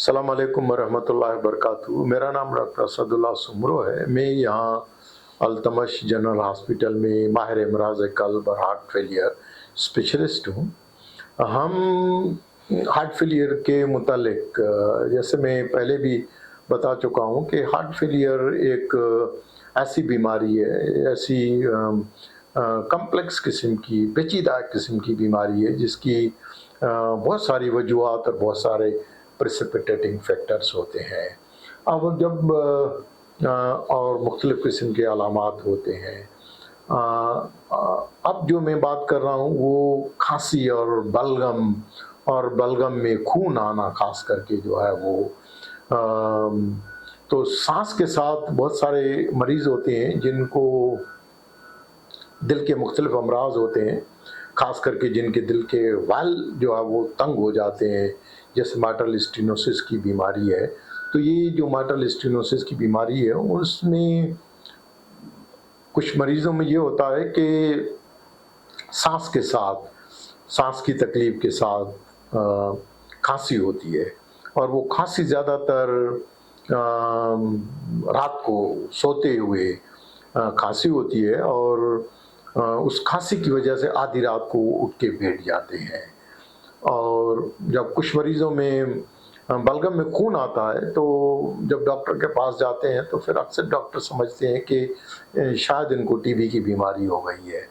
अस्सलाम वालेकुम वरहमतुल्लाहि वबरकातुहू। मेरा नाम डॉक्टर असदुल्ला सुमरो है। मैं यहाँ अल्तमश जनरल हॉस्पिटल में माहिर अमराज कल्ब और हार्ट फेलियर स्पेशलिस्ट हूँ। हम हार्ट फेलियर के मुतालिक जैसे मैं पहले भी बता चुका हूँ कि हार्ट फेलियर एक ऐसी बीमारी है, ऐसी कम्प्लेक्स किस्म की, पेचीदा किस्म की बीमारी है जिसकी बहुत सारी वजूहात और बहुत सारे प्रेसिपिटेटिंग फैक्टर्स होते हैं। अब जब और मुख्तलिफ़ किस्म के अलामात होते हैं। अब जो मैं बात कर रहा हूँ वो खांसी और बलगम में खून आना ख़ास करके जो है वो तो सांस के साथ बहुत सारे मरीज़ होते हैं जिनको दिल के मुख्तलिफ़ अमराज होते हैं, ख़ास करके जिनके दिल के वाल्व जो है वो तंग हो जाते हैं, जैसे माइट्रल स्टेनोसिस की बीमारी है। तो ये जो माइट्रल स्टेनोसिस की बीमारी है उसमें कुछ मरीज़ों में ये होता है कि सांस के साथ, सांस की तकलीफ़ के साथ खांसी होती है और वो खांसी ज़्यादातर रात को सोते हुए खांसी होती है और उस खांसी की वजह से आधी रात को उठ के बैठ जाते हैं। और जब कुछ मरीज़ों में बलगम में खून आता है तो जब डॉक्टर के पास जाते हैं तो फिर अक्सर डॉक्टर समझते हैं कि शायद इनको टीबी की बीमारी हो गई है।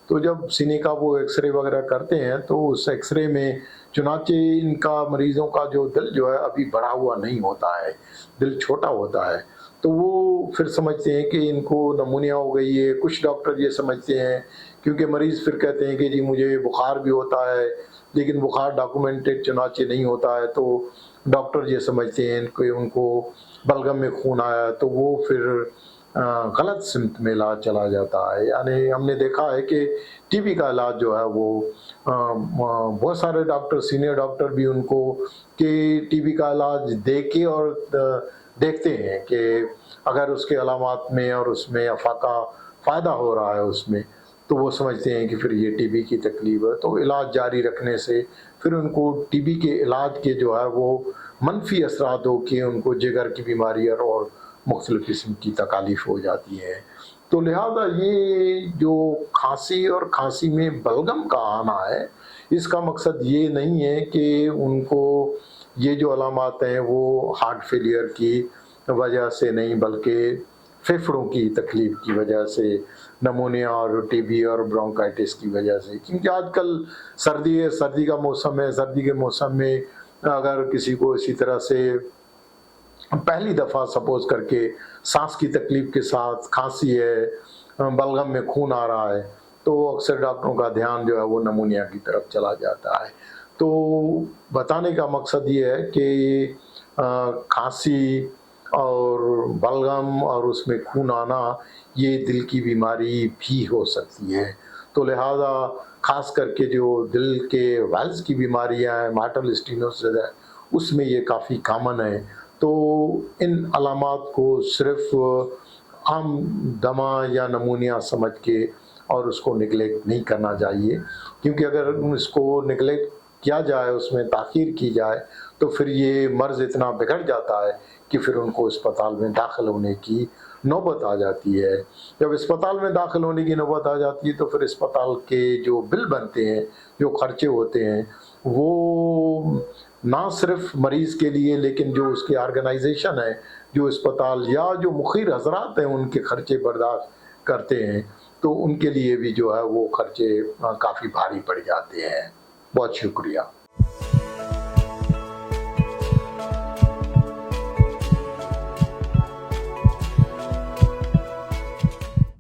तो जब सीने का वो एक्सरे वगैरह करते हैं तो उस एक्सरे में चुनाचे इनका मरीज़ों का जो दिल जो है अभी बढ़ा हुआ नहीं होता है, दिल छोटा होता है, तो वो फिर समझते हैं कि इनको नमूनिया हो गई है। कुछ डॉक्टर ये समझते हैं, क्योंकि मरीज़ फिर कहते हैं कि जी मुझे बुखार भी होता है लेकिन बुखार डॉक्यूमेंटेड चुनाचे नहीं होता है, तो डॉक्टर ये समझते हैं कि उनको बलगम में खून आया, तो वो फिर गलत सिमत में इलाज चला जाता है। यानी हमने देखा है कि टीबी का इलाज जो है वो बहुत सारे डॉक्टर, सीनियर डॉक्टर भी उनको कि टीबी का इलाज देके और देखते हैं कि अगर उसके अलामात में और उसमें अफाका फ़ायदा हो रहा है उसमें, तो वो समझते हैं कि फिर ये टीबी की तकलीफ़ है। तो इलाज जारी रखने से फिर उनको टीबी के इलाज के जो है वो मनफी असरात हो कि उनको जिगर की बीमारी और मुख्तलिफ़ किस्म की तकालीफ़ हो जाती है। तो लिहाजा ये जो खांसी और खांसी में बलगम का आना है, इसका मकसद ये नहीं है कि उनको ये जो अलामात हैं वो हार्ट फेलियर की वजह से नहीं, बल्कि फेफड़ों की तकलीफ़ की वजह से, नमूनिया और टीबी और ब्रोंकाइटिस की वजह से। क्योंकि आजकल सर्दी है, सर्दी का मौसम है, सर्दी के मौसम में अगर किसी को इसी तरह से पहली दफ़ा सपोज़ करके सांस की तकलीफ़ के साथ खांसी है, बलगम में खून आ रहा है, तो अक्सर डॉक्टरों का ध्यान जो है वो नमूनिया की तरफ चला जाता है। तो बताने का मकसद ये है कि खांसी और बलगम और उसमें खून आना ये दिल की बीमारी भी हो सकती है। तो लिहाजा ख़ास करके जो दिल के वाल्व्स की बीमारियाँ हैं, माइट्रल स्टेनोसिस है, उसमें ये काफ़ी कॉमन है। तो इन अलामात को सिर्फ़ आम दमा या नमूनिया समझ के और उसको नेगलेक्ट नहीं करना चाहिए, क्योंकि अगर इसको नेगलेक्ट किया जाए, उसमें ताख़ीर की जाए, तो फिर ये मर्ज़ इतना बिगड़ जाता है कि फिर उनको अस्पताल में दाखिल होने की नौबत आ जाती है। जब अस्पताल में दाखिल होने की नौबत आ जाती है तो फिर अस्पताल के जो बिल बनते हैं, जो खर्चे होते हैं, वो ना सिर्फ मरीज़ के लिए लेकिन जो उसकी ऑर्गेनाइजेशन है, जो अस्पताल या जो मुखिर हज़रात हैं उनके खर्चे बर्दाश्त करते हैं, तो उनके लिए भी जो है वो खर्चे काफ़ी भारी पड़ जाते हैं। बहुत शुक्रिया।